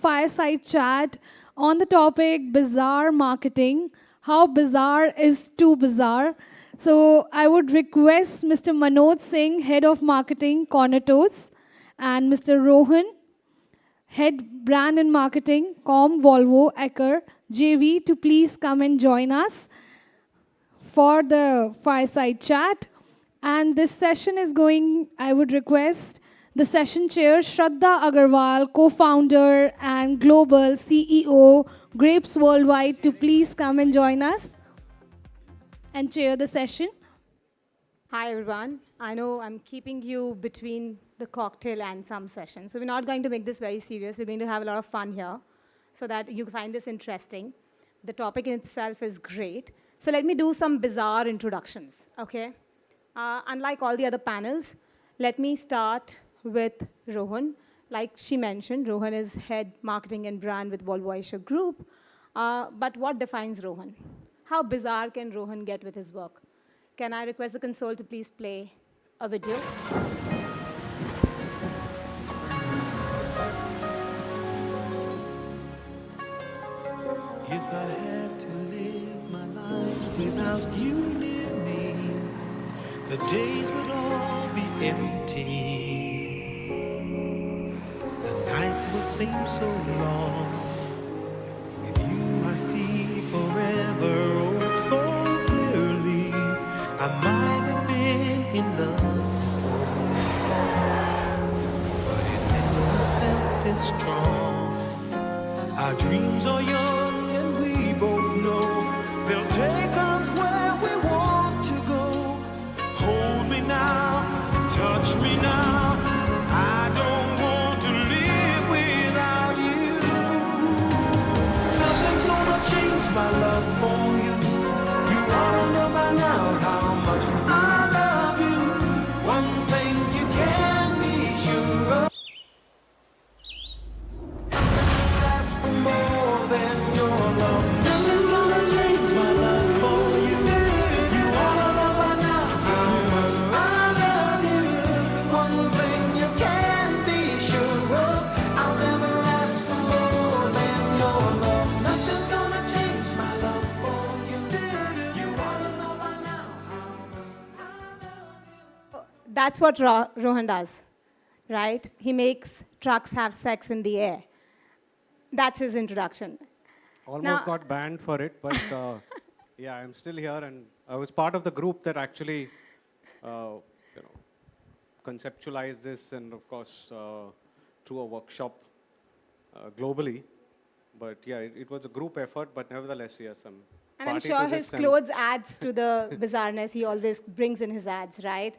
Fireside chat on the topic bizarre marketing, how bizarre is too bizarre. So I would request Mr. Manoj Singh, Head of Marketing, Cornetos, and Mr. Rohan, Head Brand and Marketing, Com Volvo Ecker, JV, to please come and join us for the fireside chat. And this session is going, I would request the session chair, Shraddha Agarwal, co-founder and global CEO, Grapes Worldwide, to please come and join us and chair the session. Hi, everyone. I know I'm keeping you between the cocktail and some session. So we're not going to make this very serious. We're going to have a lot of fun here so that you find this interesting. The topic in itself is great. So let me do some bizarre introductions, okay? Unlike all the other panels, let me start with Rohan. Like she mentioned, Rohan is head marketing and brand with Volvo Eicher Group. But what defines Rohan? How bizarre can Rohan get with his work? Can I request the console to please play a video? If I had to live my life without you near me, the days would all be empty. The nights would seem so long. With you I see forever oh so clearly. I might have been in love, but it never felt this strong. Our dreams are young and we both know they'll take us where we want to go. Hold me now, touch me now. I don't want to live without you. Nothing's gonna change my love for you. You ought to know by now how much I love you. One thing you can be sure of. Ask for more than your love. Nothing's gonna change my love for you. You ought to know by now how much I love you. One thing you can be sure of, I'll never ask for more than your love. Nothing's gonna change my love for you. You ought to know by now how much I love you. That's what Rohan does, right? He makes trucks have sex in the air. That's his introduction. Almost Now- got banned for it, but yeah, I'm still here, and I was part of the group that actually, conceptualized this, and of course, through a workshop globally. But yeah, it was a group effort, but nevertheless, yes, I'm. And I'm party sure to his this and- clothes adds to the bizarreness he always brings in his ads, right?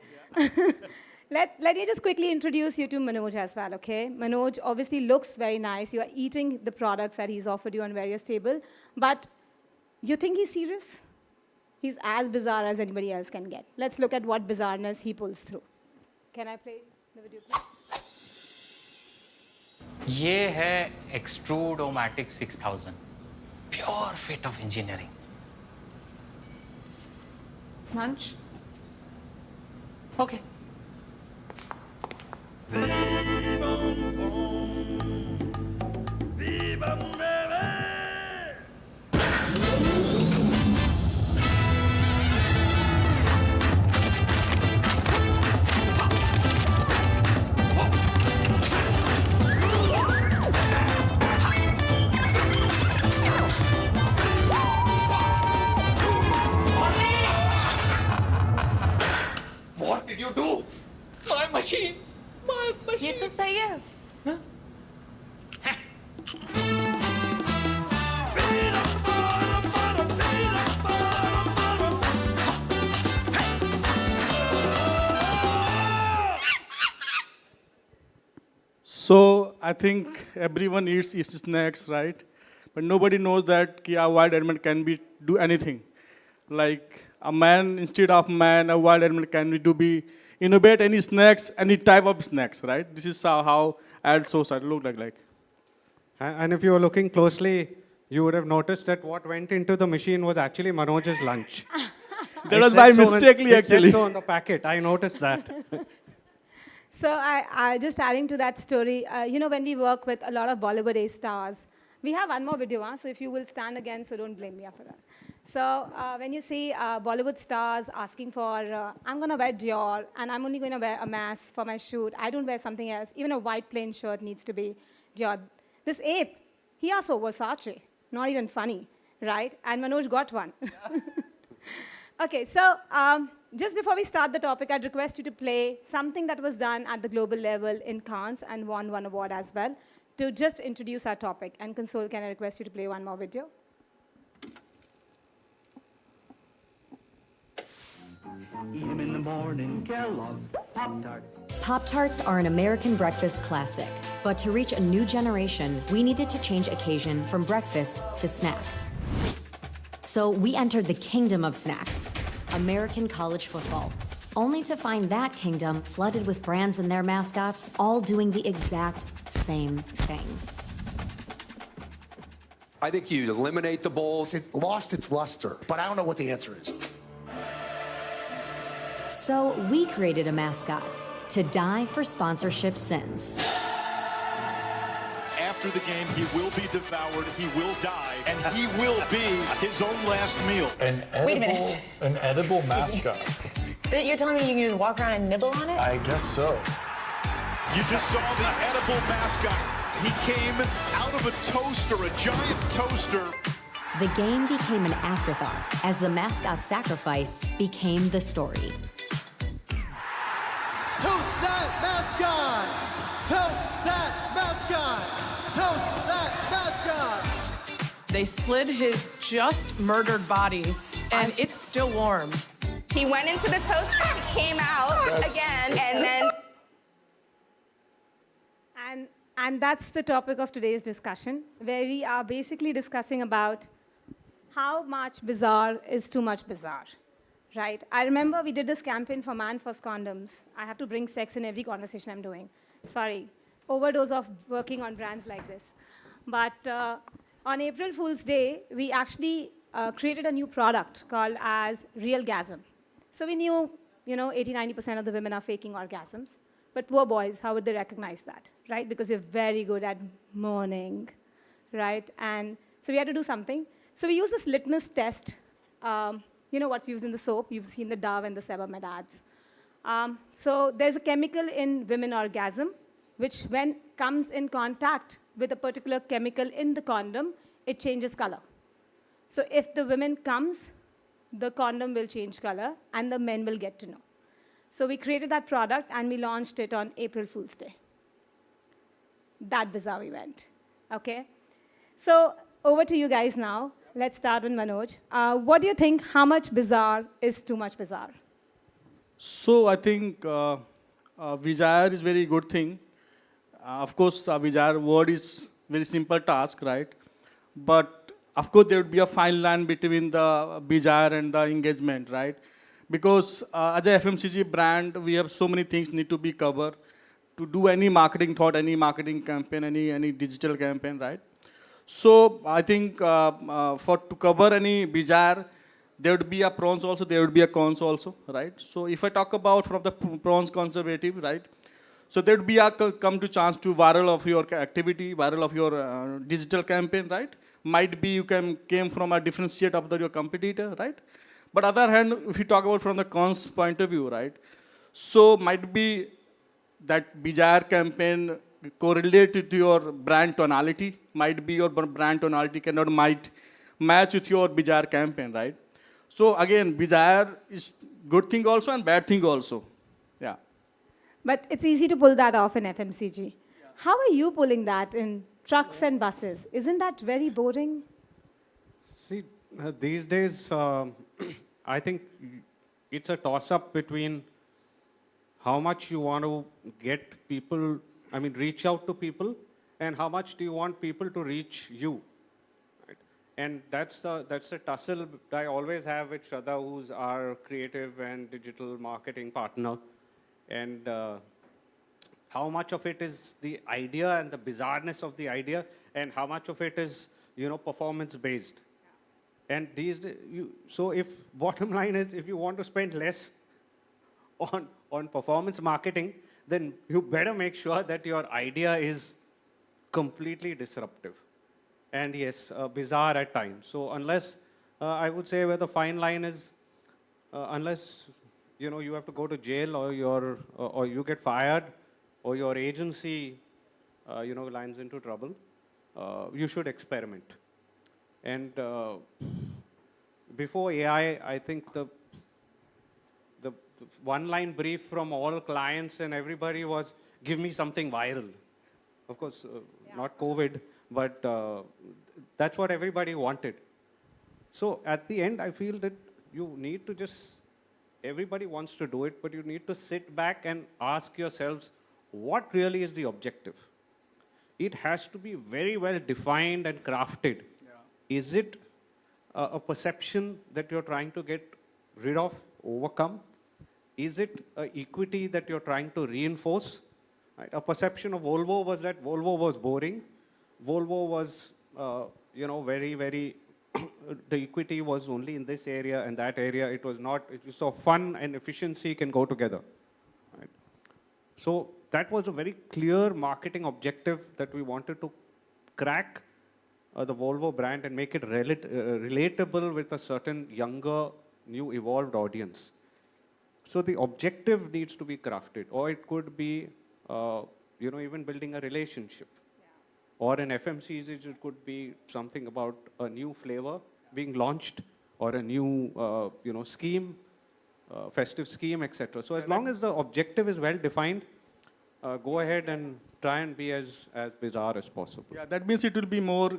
Let me just quickly introduce you to Manoj as well, okay? Manoj obviously looks very nice. You are eating the products that he's offered you on various tables, but you think he's serious? He's as bizarre as anybody else can get. Let's look at what bizarreness he pulls through. Can I play the video, please? ये है एक्सट्रूड-ओ-मैटिक 6000 pure fit of engineering Lunch? Okay what did you do my machine ये तो सही है. So I think everyone eats snacks, right? But nobody knows that a wild animal can do anything. Like a man, instead of man, a wild animal can be innovate any snacks, any type of snacks, right? This is how ad society look like. And if you were looking closely, you would have noticed that what went into the machine was actually Manoj's lunch. That was by It said so mistakenly, it said actually. so on the packet. I noticed that. So I just adding to that story, when we work with a lot of Bollywood A stars, we have one more video, so if you will stand again, so don't blame me after that. So when you see Bollywood stars asking for, I'm going to wear Dior, and I'm only going to wear a mask for my shoot, I don't wear something else, even a white plain shirt needs to be Dior. This ape, he asked for Versace, not even funny, right? And Manoj got one. Okay, so just before we start the topic, I'd request you to play something that was done at the global level in Cannes and won one award as well, to just introduce our topic. And Console, can I request you to play one more video? Eat 'em in the morning, Kellogg's Pop-Tarts. Pop-Tarts are an American breakfast classic, but to reach a new generation, we needed to change occasion from breakfast to snack. So we entered the kingdom of snacks, American college football, only to find that kingdom flooded with brands and their mascots all doing the exact same thing. I think you eliminate the bowls. It lost its luster, but I don't know what the answer is. So we created a mascot to die for sponsorship sins. After the game, he will be devoured, he will die, and he will be his own last meal. Wait a minute. An edible mascot. You're telling me you can just walk around and nibble on it? I guess so. You just saw the edible mascot. He came out of a toaster, a giant toaster. The game became an afterthought as the mascot sacrifice became the story. Toast that mascot! Toast that mascot! Toast that mascot! They slid his just murdered body, and it's still warm. He went into the toaster, came out again, and then... And that's the topic of today's discussion, where we are basically discussing about how much Bizzare is too much Bizzare, right? I remember we did this campaign for Man First Condoms. I have to bring sex in every conversation I'm doing. Sorry, overdose of working on brands like this. But on April Fool's Day, we actually created a new product called as Realgasm. So we knew, 80-90% of the women are faking orgasms. But poor boys, how would they recognize that, right? Because we're very good at moaning, right? And so we had to do something. So we use this litmus test, what's used in the soap. You've seen the Dove and the Sebamed ads. So there's a chemical in women orgasm, which when comes in contact with a particular chemical in the condom, it changes color. So if the women comes, the condom will change color, and the men will get to know. So we created that product, and we launched it on April Fool's Day. That Bizzare we went, okay? So over to you guys now. Let's start with Manoj. What do you think, how much Bizzare is too much Bizzare? So I think Bizzare is very good thing. Of course, Bizzare word is very simple task, right? But of course, there would be a fine line between the Bizzare and the engagement, right? Because as a FMCG brand, we have so many things need to be covered to do any marketing thought, any marketing campaign, any digital campaign, right? So I think to cover any Bizzare, there would be a pros also, there would be a cons also, right? So if I talk about from the pros conservative, right? So there would be a come to chance to viral of your activity, viral of your digital campaign, right? Might be you came from a different state of your competitor, right? But other hand, if you talk about from the cons point of view, right? So might be that Bizzare campaign correlated to your brand tonality. Might be your brand tonality might match with your Bizzare campaign, right? So again, Bizzare is good thing also and bad thing also. Yeah. But it's easy to pull that off in FMCG. Yeah. How are you pulling that in trucks and buses? Isn't that very boring? See, these days, I think it's a toss-up between how much you want to get people, reach out to people, and how much do you want people to reach you. Right? And that's the tussle I always have with Shraddha, who's our creative and digital marketing partner. And how much of it is the idea and the bizarreness of the idea, and how much of it is, performance-based. And so bottom line is, if you want to spend less on performance marketing, then you better make sure that your idea is completely disruptive. And yes, bizarre at times. So unless, I would say where the fine line is, unless you have to go to jail or you get fired or your agency lands into trouble, you should experiment. And before AI, I think the one-line brief from all clients and everybody was, give me something viral. Of course, not COVID, but that's what everybody wanted. So at the end, I feel that you need to everybody wants to do it, but you need to sit back and ask yourselves, what really is the objective? It has to be very well defined and crafted. Yeah. Is it a perception that you're trying to get rid of, overcome? Is it equity that you're trying to reinforce? Right? A perception of Volvo was that Volvo was boring. Volvo was, very, very, the equity was only in this area and that area. It was not, so fun and efficiency can go together. Right? So that was a very clear marketing objective that we wanted to crack the Volvo brand and make it relatable with a certain younger, new, evolved audience. So the objective needs to be crafted, or it could be, even building a relationship. Yeah. Or in FMCG, it could be something about a new flavor being launched, or a new, scheme, festive scheme, etc. So as long as the objective is well defined, go ahead and try and be as bizarre as possible. Yeah, that means it will be more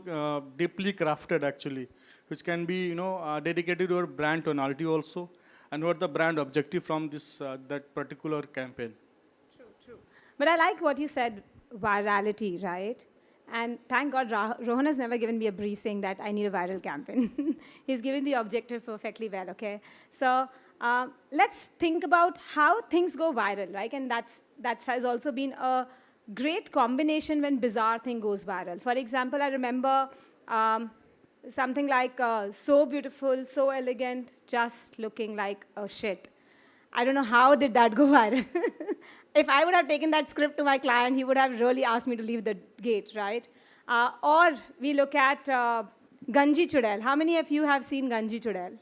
deeply crafted actually, which can be dedicated to your brand tonality also, and what the brand objective from this that particular campaign. True. But I like what you said, virality, right? And thank God Rohan has never given me a brief saying that I need a viral campaign. He's given the objective perfectly well, okay? So let's think about how things go viral, right? And that has also been a great combination when bizarre thing goes viral. For example, I remember something like so beautiful, so elegant, just looking like a shit. I don't know how did that go viral. If I would have taken that script to my client, he would have really asked me to leave the gate, right? Or we look at Ganji Chudel. How many of you have seen Ganji Chudel?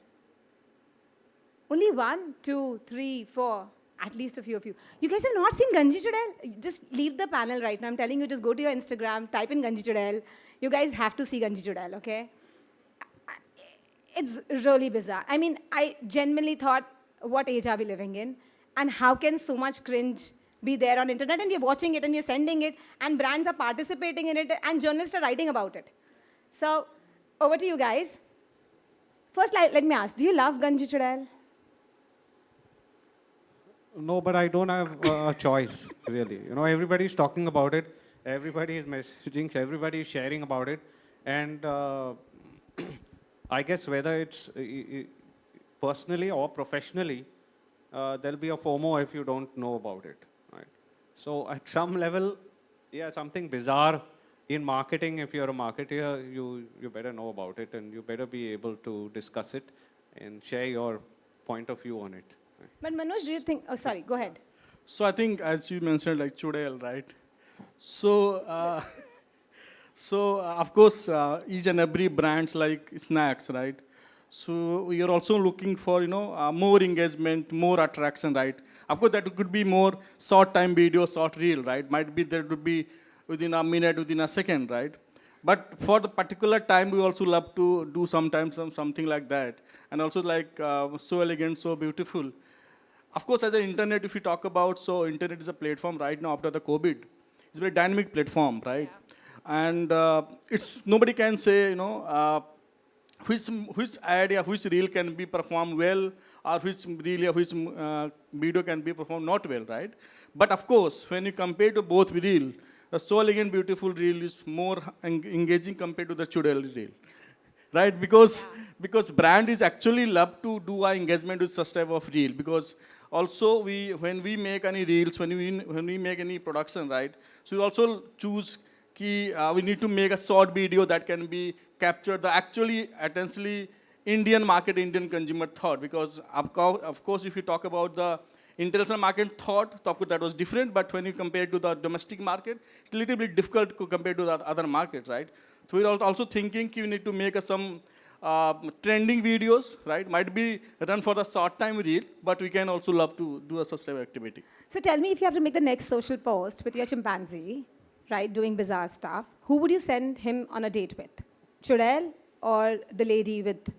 Only 1, 2, 3, 4. At least a few of you. You guys have not seen Ganji Chudel? Just leave the panel right now. I'm telling you, just go to your Instagram, type in Ganji Chudel. You guys have to see Ganji Chudel, okay? It's really bizarre. I mean, I genuinely thought, what age are we living in? And how can so much cringe be there on internet? And we're watching it and we're sending it, and brands are participating in it, and journalists are writing about it. So, over to you guys. First, let me ask, do you love Ganji Chudel? No, but I don't have a choice, really. Everybody's talking about it. Everybody is messaging. Everybody is sharing about it. And I guess whether it's personally or professionally, there'll be a FOMO if you don't know about it. Right? So at some level, yeah, something bizarre in marketing, if you're a marketer, you better know about it, and you better be able to discuss it and share your point of view on it. But Manoj, do you think, oh sorry, go ahead. So I think, as you mentioned, like Chudel, right? So, of course, each and every brands like snacks, right? So we are also looking for, more engagement, more attraction, right? Of course, that could be more short time video, short reel, right? Might be there would be within a minute, within a second, right? But for the particular time, we also love to do sometimes something like that. And also like so elegant, so beautiful. Of course, as an internet, if you talk about, so internet is a platform right now after the COVID. It's a very dynamic platform, right? Yeah. And it's nobody can say, which idea, which reel can be performed well, or which reel or which video can be performed not well, right? But of course, when you compare to both reel, the so elegant, beautiful reel is more engaging compared to the Chudel reel, right? Because brand is actually love to do our engagement with such type of reel, because also when we make any reels, when we make any production, right? So we also choose we need to make a short video that can be captured the actually essentially Indian market, Indian consumer thought. Because of course, if you talk about the international market thought, of course, that was different, but when you compare to the domestic market, it's a little bit difficult to compare to the other markets, right? So we're also thinking you need to make some trending videos, right? Might be run for the short time reel, but we can also love to do a such type of activity. So tell me, if you have to make the next social post with your chimpanzee, right, doing bizarre stuff, who would you send him on a date with? Churel or the lady with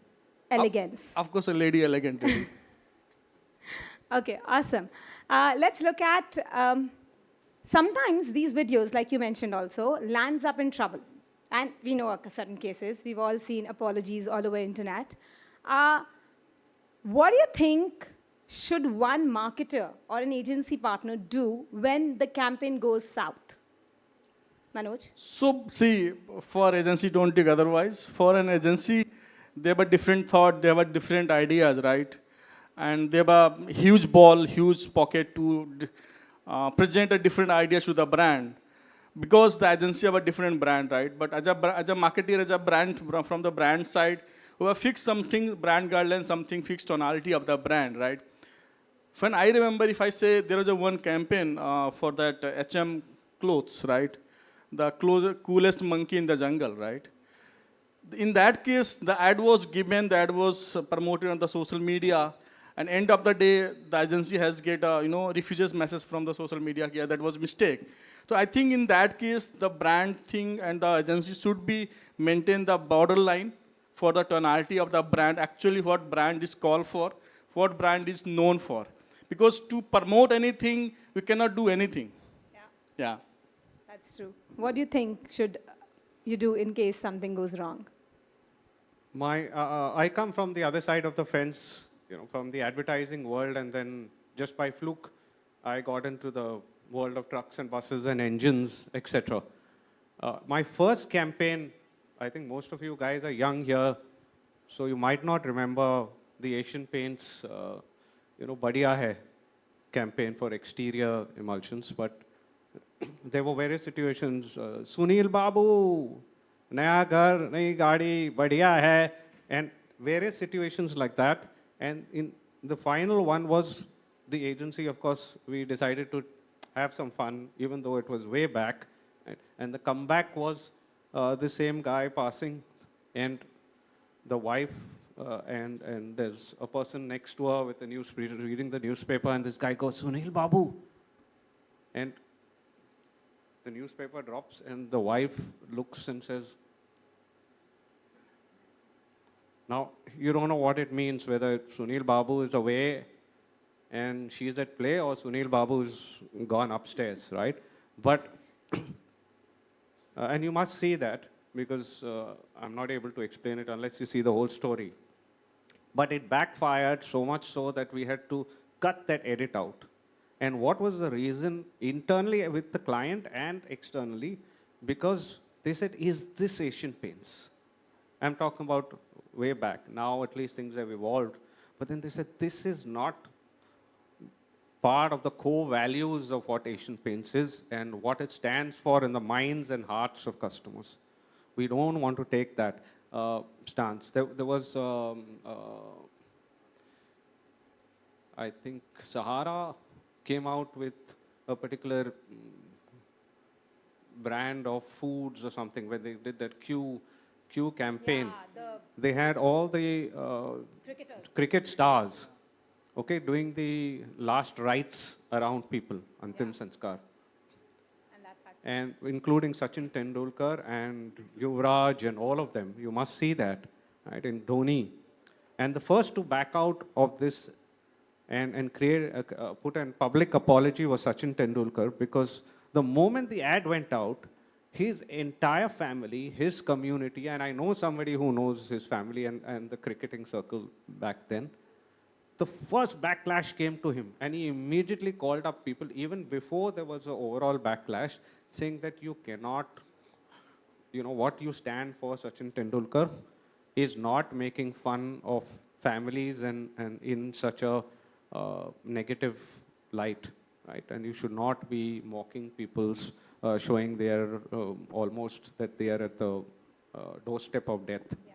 elegance? Of course, a lady elegant. Lady. Okay, awesome. Let's look at sometimes these videos, like you mentioned also, lands up in trouble. And we know certain cases. We've all seen apologies all over internet. What do you think should one marketer or an agency partner do when the campaign goes south? Manoj? So, see, for agency, don't take otherwise. For an agency, they have a different thought, they have a different ideas, right? And they have a huge ball, huge pocket to present a different ideas to the brand. Because the agency have a different brand, right? But as a marketer, as a brand, from the brand side, we have fixed something, brand guidelines, something fixed tonality of the brand, right? When I remember, if I say there was a one campaign for that HM clothes, right? The coolest monkey in the jungle, right? In that case, the ad was given, the ad was promoted on the social media, and end of the day, the agency has get a refuses message from the social media. Yeah, that was mistake. So I think in that case, the brand thing and the agency should be maintain the borderline for the tonality of the brand. Actually, what brand is called for, what brand is known for. Because to promote anything, we cannot do anything. Yeah. That's true. What do you think should you do in case something goes wrong? I come from the other side of the fence, from the advertising world, and then just by fluke, I got into the world of trucks and buses and engines, etc. My first campaign, I think most of you guys are young here, so you might not remember the Asian Paints, Badhiya Hai campaign for exterior emulsions, but there were various situations. Sunil Babu, Naya Ghar, Nayi Gaadi, Badhiya Hai, and various situations like that. And in the final one was the agency, of course, we decided to have some fun, even though it was way back. Right? And the comeback was the same guy passing, and the wife, and there's a person next to her with the newspaper, reading the newspaper, and this guy goes, Sunil Babu. And the newspaper drops, and the wife looks and says, now, you don't know what it means, whether Sunil Babu is away and she's at play, or Sunil Babu's gone upstairs, right? But, and you must see that, because I'm not able to explain it unless you see the whole story. But it backfired so much so that we had to cut that edit out. And what was the reason internally with the client and externally? Because they said, is this Asian Paints? I'm talking about way back. Now at least things have evolved. But then they said, this is not part of the core values of what Asian Paints is and what it stands for in the minds and hearts of customers. We don't want to take that stance. There was, I think, Sahara came out with a particular brand of foods or something where they did that Q campaign. Yeah, they had all the cricket stars, okay, doing the last rites around people, Antim Sanskar. And including Sachin Tendulkar and Yuvraj and all of them. You must see that, right, in Dhoni. And the first to back out of this and create put a public apology was Sachin Tendulkar, because the moment the ad went out, his entire family, his community, and I know somebody who knows his family and the cricketing circle back then, the first backlash came to him, and he immediately called up people, even before there was an overall backlash, saying that you cannot, what you stand for, Sachin Tendulkar, is not making fun of families and in such a negative light, right? And you should not be mocking people's, showing their almost that they are at the doorstep of death. Yeah.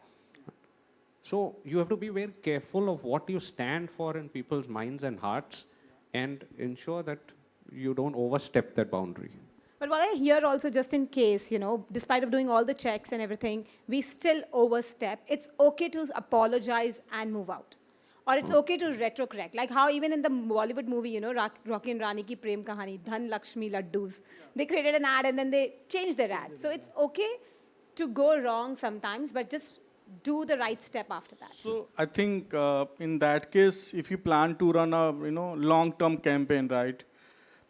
So you have to be very careful of what you stand for in people's minds and hearts, and ensure that you don't overstep that boundary. But what I hear also, just in case, despite of doing all the checks and everything, we still overstep. It's okay to apologize and move out. Or it's okay to retro-correct. Like how even in the Bollywood movie, Rocky and Rani ki Prem Kahani, Dhan Lakshmi Laddus, they created an ad and then they changed their ad. So it's okay to go wrong sometimes, but just do the right step after that. So I think in that case, if you plan to run a long-term campaign, right,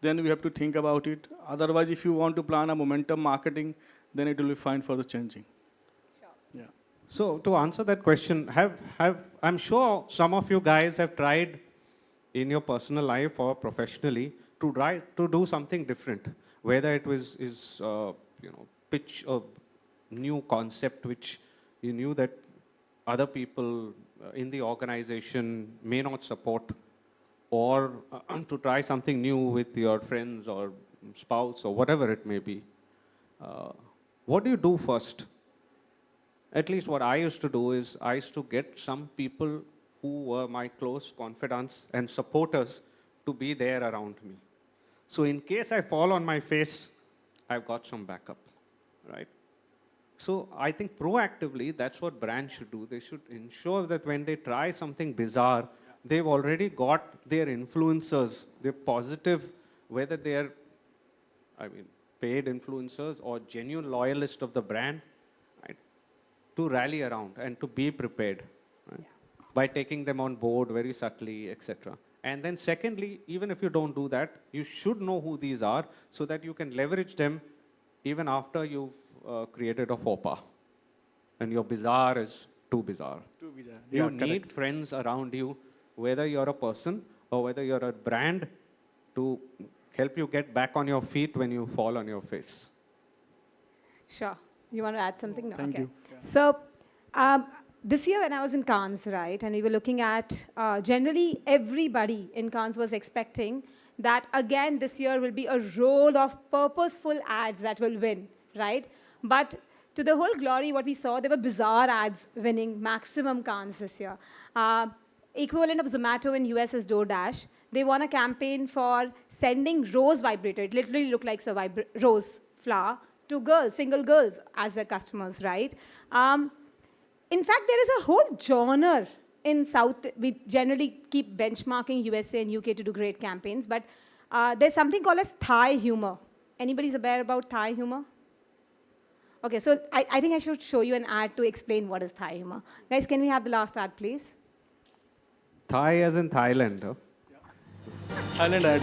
then we have to think about it. Otherwise, if you want to plan a momentum marketing, then it will be fine for the changing. Sure. Yeah. So to answer that question, I'm sure some of you guys have tried in your personal life or professionally to try to do something different, whether it was pitch a new concept which you knew that other people in the organization may not support, or to try something new with your friends or spouse or whatever it may be. What do you do first? At least what I used to do is I used to get some people who were my close confidants and supporters to be there around me. So in case I fall on my face, I've got some backup, right? So I think proactively, that's what brands should do. They should ensure that when they try something bizarre, they've already got their influencers, their positive, whether they're, paid influencers or genuine loyalists of the brand, right, to rally around and to be prepared, right, by taking them on board very subtly, etc. And then secondly, even if you don't do that, you should know who these are so that you can leverage them even after you've created a faux pas. And your Bizzare is too bizarre. Too bizarre. You Yeah, need correct. friends around you, whether you're a person or whether you're a brand, to help you get back on your feet when you fall on your face. Sure. You want to add something? No? Thank Okay. you. So this year when I was in Cannes, right, and we were looking at, generally everybody in Cannes was expecting that again this year will be a roll of purposeful ads that will win, right? But to the whole glory, what we saw, there were bizarre ads winning maximum Cannes this year. Equivalent of Zomato in US is DoorDash. They won a campaign for sending rose vibrator. It literally looked like a rose flower to girls, single girls as their customers, right? In fact, there is a whole genre in South. We generally keep benchmarking USA and UK to do great campaigns, but there's something called as Thai humor. Anybody's aware about Thai humor? Okay, so I think I should show you an ad to explain what is Thai humor. Guys, can we have the last ad, please? Thai as in Thailand, huh? Thailand ad.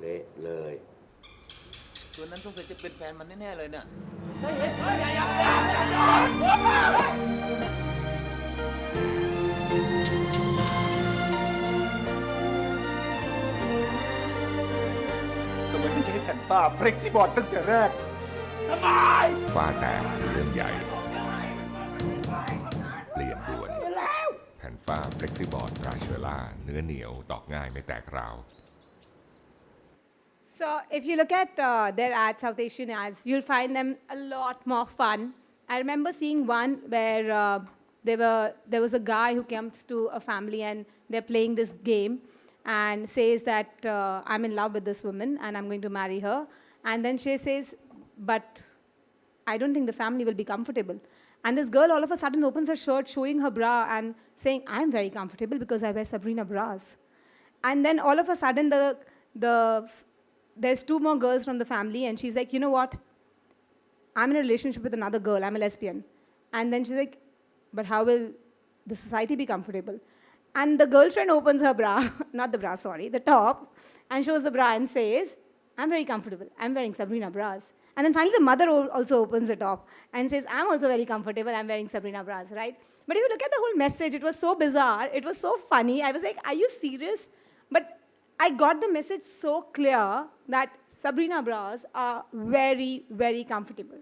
เละเลย ตัวนั้นสงสัยจะเป็นแฟนมันแน่ๆเลยเนี่ย ทำไมไม่ใช้แผ่นป้าเฟล็กซี่บอร์ดตั้งแต่แรก ฟ้าแตกเรื่องใหญ่ เปลี่ยนด่วน แผ่นฟ้าเฟล็กซิบอร์ดราเชล่าเนื้อเหนียวตอกง่ายไม่แตกราว So if you look at their ads, South Asian ads, you'll find them a lot more fun. I remember seeing one where there was a guy who comes to a family and they're playing this game and says that I'm in love with this woman and I'm going to marry her. And then she says, but I don't think the family will be comfortable. And this girl all of a sudden opens her shirt, showing her bra and saying, I'm very comfortable because I wear Sabrina bras. And then all of a sudden, there's two more girls from the family, and she's like, you know what? I'm in a relationship with another girl. I'm a lesbian. And then she's like, but how will the society be comfortable? And the girlfriend opens her bra, not the bra, sorry, the top, and shows the bra and says, I'm very comfortable. I'm wearing Sabrina bras. And then finally, the mother also opens the top and says, I'm also very comfortable. I'm wearing Sabrina bras, right? But if you look at the whole message, it was so bizarre. It was so funny. I was like, are you serious? But I got the message so clear that Sabrina bras are very, very comfortable,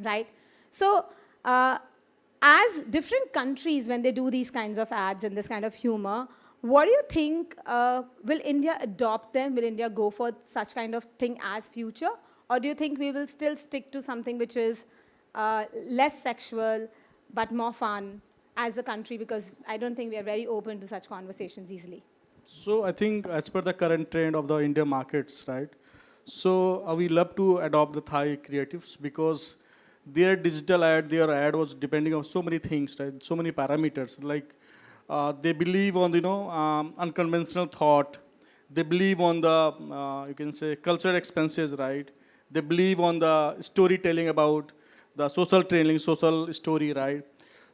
right? So as different countries, when they do these kinds of ads and this kind of humor, What do you think, will India adopt them? Will India go for such kind of thing as future? Or do you think we will still stick to something which is less sexual but more fun as a country? Because I don't think we are very open to such conversations easily. So I think as per the current trend of the India markets, right? So we love to adopt the Thai creatives because their digital ad, their ad was depending on so many things, right? So many parameters. Like they believe on unconventional thought. They believe on the you can say cultural expenses, right? They believe on the storytelling about the social training, social story, right?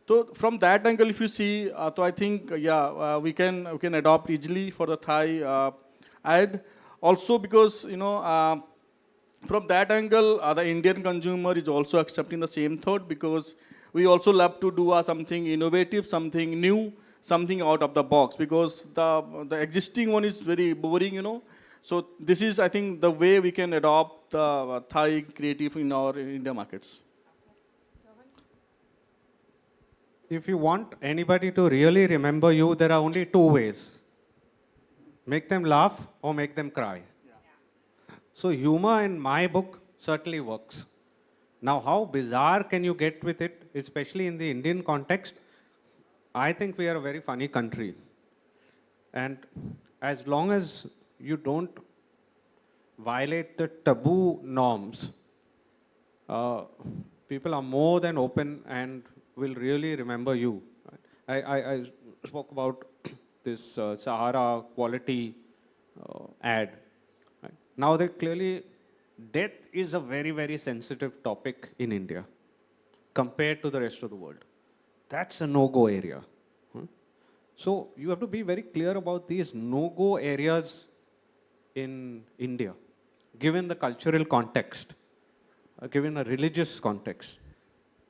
So from that angle, if you see, so I think we can adopt easily for the Thai ad. Also because from that angle, the Indian consumer is also accepting the same thought because we also love to do something innovative, something new, something out of the box because the existing one is very boring. So this is, I think, the way we can adopt the Thai creative in our India markets. If you want anybody to really remember you, there are only two ways. Make them laugh or make them cry. So humor in my book certainly works. Now, how bizarre can you get with it, especially in the Indian context? I think we are a very funny country. And as long as you don't violate the taboo norms, people are more than open and will really remember you. I spoke about this Sahara quality ad. Right? Now, they clearly, death is a very, very sensitive topic in India compared to the rest of the world. That's a no-go area. So you have to be very clear about these no-go areas in India, given the cultural context, given a religious context,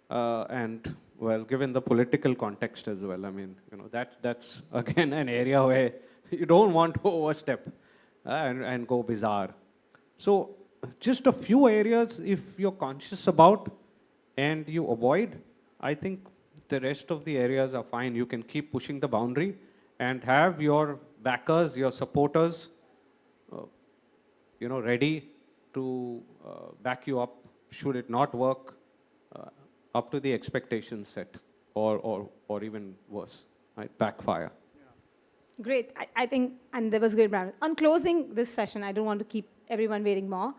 and well, given the political context as well. I mean, that's again an area where you don't want to overstep and go bizarre. So just a few areas, if you're conscious about and you avoid, I think the rest of the areas are fine. You can keep pushing the boundary and have your backers, your supporters, ready to back you up should it not work up to the expectations set or even worse, right? Backfire. Great. I think, and there was great brand. On closing this session, I don't want to keep everyone waiting more.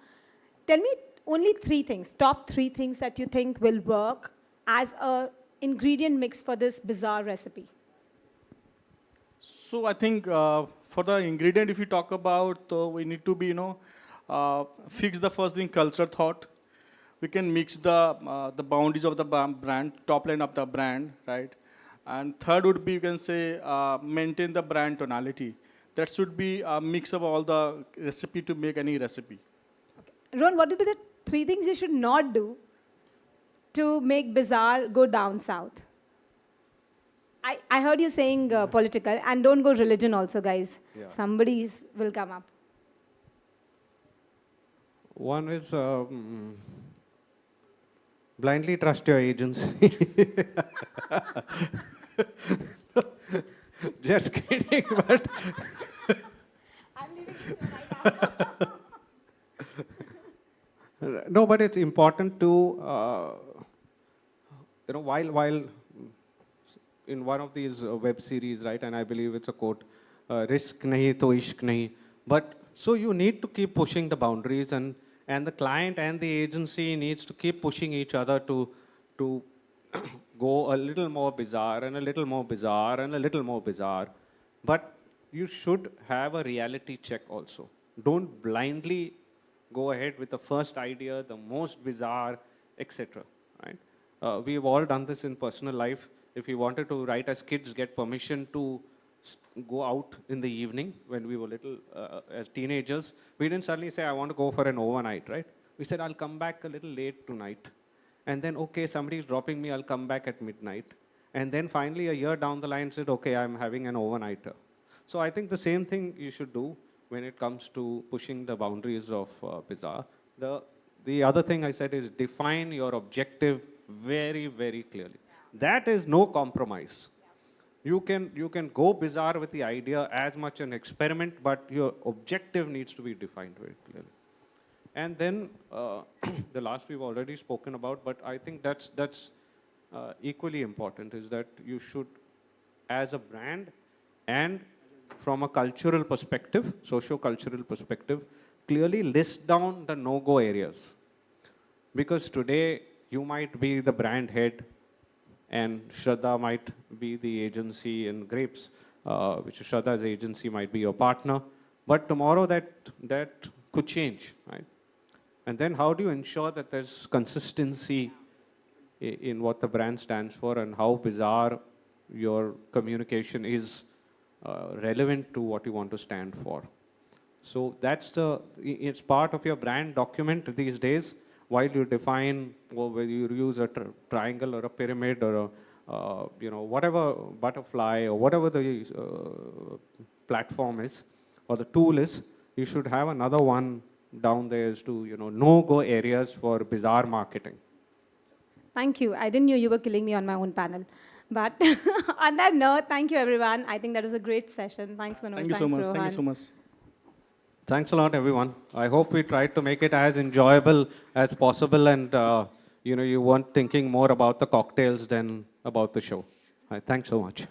Tell me only three things, top three things that you think will work as a ingredient mix for this bizarre recipe. So I think for the ingredient, if you talk about, we need to be, fix the first thing, culture thought. We can mix the boundaries of the brand, top line of the brand, right? And third would be, you can say, maintain the brand tonality. That should be a mix of all the recipe to make any recipe. Ron, what would be the three things you should not do to make Bizzare go down south? I heard you saying political, and don't go religion also, guys. Yeah. Somebody will come up. One is blindly trust your agency. Just kidding, but I'm leaving this right now. no, but it's important to while in one of these web series, right? And I believe it's a quote: "Risk nahi to ishq nahi." But so you need to keep pushing the boundaries, and the client and the agency needs to keep pushing each other to go a little more bizarre and a little more bizarre and a little more bizarre. But you should have a reality check also. Don't blindly go ahead with the first idea, the most bizarre, etc. Right? We've all done this in personal life. If we wanted to write as kids, get permission to go out in the evening when we were little, as teenagers, we didn't suddenly say, I want to go for an overnight, right? We said, I'll come back a little late tonight. And then, okay, somebody's dropping me, I'll come back at midnight. And then finally, a year down the line, said, okay, I'm having an overnighter. So I think the same thing you should do when it comes to pushing the boundaries of Bizzare. The other thing I said is define your objective very, very clearly. That is no compromise. you can go bizarre with the idea as much an experiment, but your objective needs to be defined very clearly. And then the last we've already spoken about, but I think that's equally important, is that you should, as a brand and from a cultural perspective, socio-cultural perspective, clearly list down the no-go areas. Because today you might be the brand head and Shraddha might be the agency in Grapes, which Shraddha's agency might be your partner. But tomorrow that could change, right? And then how do you ensure that there's consistency in what the brand stands for and how bizarre your communication is relevant to what you want to stand for? So it's part of your brand document these days, while you define, or whether you use a triangle or a pyramid or whatever, butterfly or whatever the platform is or the tool is, you should have another one down there as to no-go areas for bizarre marketing. Thank you. I didn't know you were killing me on my own panel. But on that note, thank you, everyone. I think that was a great session. Thanks, Manoj. Thank you so much. Rohan. Thank you so much. Thanks a lot, everyone. I hope we tried to make it as enjoyable as possible, and you weren't thinking more about the cocktails than about the show. Thanks so much.